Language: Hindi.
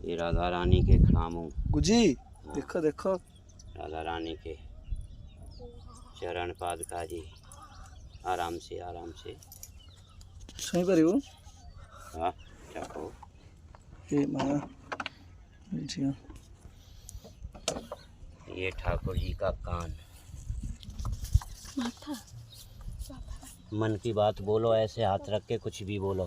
ये राधा रानी के खड़ामू गुजी देखो देखो राधा रानी के चरण पादुका जी। आराम से सही पर वो हाँ चाहो ये माया जी। ये ठाकुर जी का कान। मन की बात बोलो, ऐसे हाथ रख के कुछ भी बोलो।